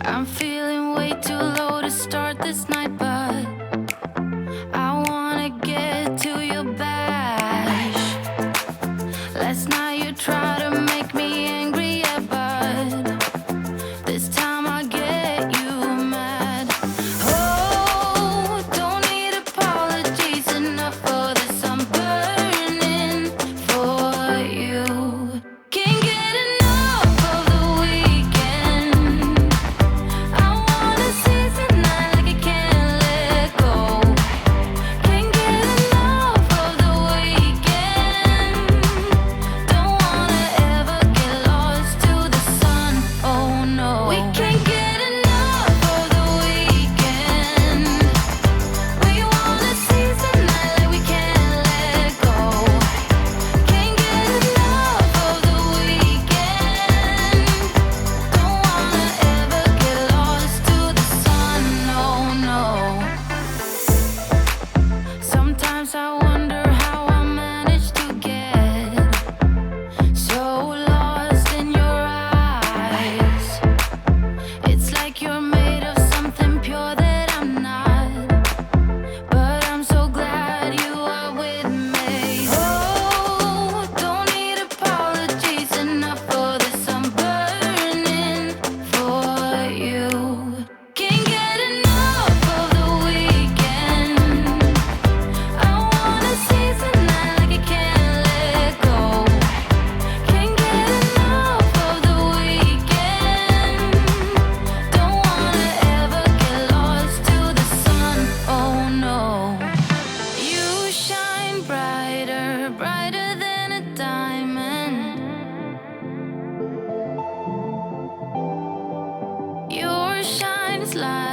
I'm feeling way too low to start this night, but I wanna get to your bash. Last night you tried to make me angry, yeah, but this time I get you mad. Oh, don't need apologies, enough for this. I'm burning for you. Can't get enough of the weekend. I wanna seize the night like I can't let go. Can't get enough of the weekend. Don't wanna ever get lost to the sun. Oh no, we can't get enough of the weekend. We wanna seize the night like we can't let go. Can't get enough of the weekend. Don't wanna ever get lost to the sun. No, no. Sometimes I wonder how I managed to get so lost in your eyes. It's like you're made of something pure that I'm not, but I'm so glad you are with me. Oh, don't need apologies, enough for this. I'm burning for you. Can't get enough of the weekend. I wanna seize the night like I can't let go. Can't get enough of the weekend. Don't wanna ever get lost to the sun. Oh no. You shine brighter, brighter than a diamond. Your shine is like